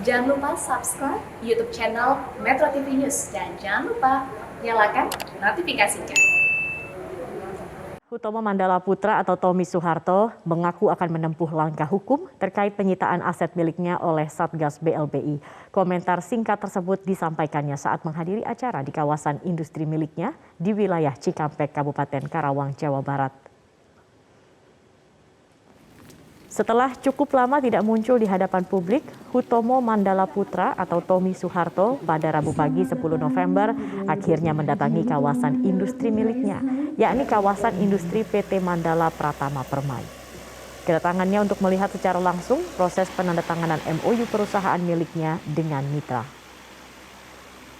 Jangan lupa subscribe YouTube channel Metro TV News dan jangan lupa nyalakan notifikasinya. Hutomo Mandala Putra atau Tommy Soeharto mengaku akan menempuh langkah hukum terkait penyitaan aset miliknya oleh Satgas BLBI. Komentar singkat tersebut disampaikannya saat menghadiri acara di kawasan industri miliknya di wilayah Cikampek, Kabupaten Karawang, Jawa Barat. Setelah cukup lama tidak muncul di hadapan publik, Hutomo Mandala Putra atau Tommy Soeharto pada Rabu pagi 10 November akhirnya mendatangi kawasan industri miliknya, yakni kawasan industri PT Mandala Pratama Permai. Kedatangannya untuk melihat secara langsung proses penandatanganan MOU perusahaan miliknya dengan mitra.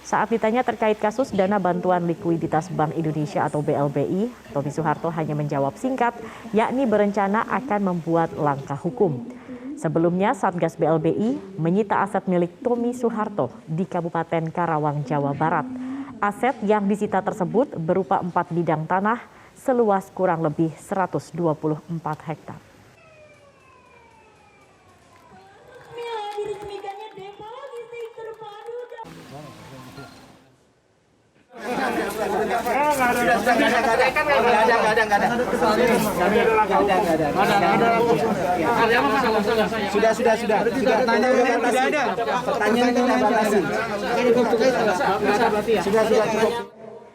Saat ditanya terkait kasus dana bantuan likuiditas Bank Indonesia atau BLBI, Tommy Soeharto hanya menjawab singkat, yakni berencana akan membuat langkah hukum. Sebelumnya, Satgas BLBI menyita aset milik Tommy Soeharto di Kabupaten Karawang, Jawa Barat. Aset yang disita tersebut berupa 4 bidang tanah seluas kurang lebih 124 hektar. Sudah.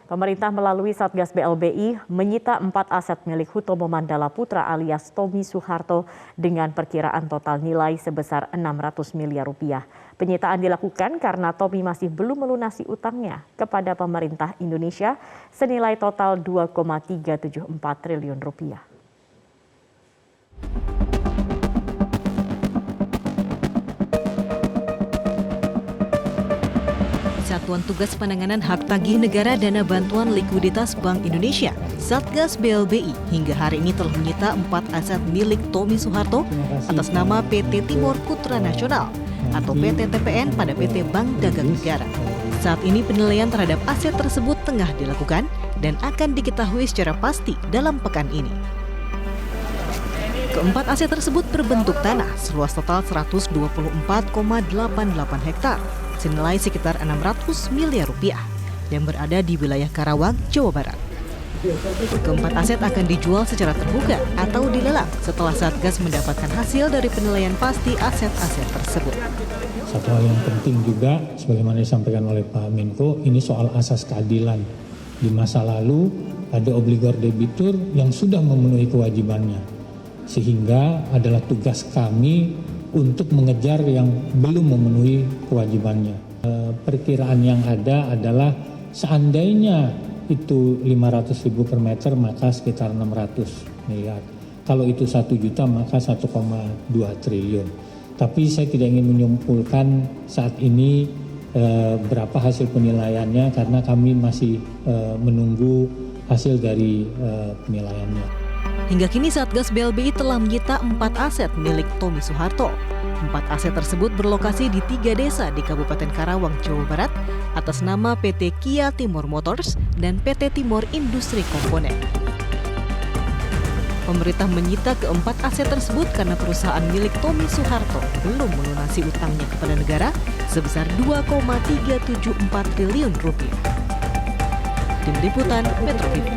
Pemerintah melalui Satgas BLBI menyita 4 aset milik Hutomo Mandala Putra alias Tommy Soeharto dengan perkiraan total nilai sebesar 600 miliar rupiah. Penyitaan dilakukan karena Tommy masih belum melunasi utangnya kepada pemerintah Indonesia senilai total 2,374 triliun rupiah. Satuan Tugas Penanganan Hak Tagih Negara Dana Bantuan Likuiditas Bank Indonesia, Satgas BLBI, hingga hari ini telah menyita 4 aset milik Tommy Soeharto atas nama PT Timor Putra Nasional atau PT TPN pada PT Bank Dagang Negara. Saat ini penilaian terhadap aset tersebut tengah dilakukan dan akan diketahui secara pasti dalam pekan ini. Keempat aset tersebut berbentuk tanah seluas total 124,88 hektar. Senilai sekitar 600 miliar rupiah yang berada di wilayah Karawang, Jawa Barat. Keempat aset akan dijual secara terbuka atau dilelang setelah Satgas mendapatkan hasil dari penilaian pasti aset-aset tersebut. Satu hal yang penting juga, sebagaimana disampaikan oleh Pak Menko, ini soal asas keadilan. Di masa lalu ada obligor debitur yang sudah memenuhi kewajibannya, sehingga adalah tugas kami untuk mengejar yang belum memenuhi kewajibannya. Perkiraan yang ada adalah seandainya itu 500.000 per meter maka sekitar 600 miliar. Kalau itu 1 juta maka 1,2 triliun. Tapi saya tidak ingin menyimpulkan saat ini berapa hasil penilaiannya karena kami masih menunggu hasil dari penilaiannya. Hingga kini Satgas BLBI telah menyita 4 aset milik Tommy Soeharto. 4 aset tersebut berlokasi di 3 desa di Kabupaten Karawang, Jawa Barat atas nama PT Kia Timor Motors dan PT Timor Industri Komponen. Pemerintah menyita keempat aset tersebut karena perusahaan milik Tommy Soeharto belum melunasi utangnya kepada negara sebesar 2,374 triliun rupiah. Tim Liputan Metro TV.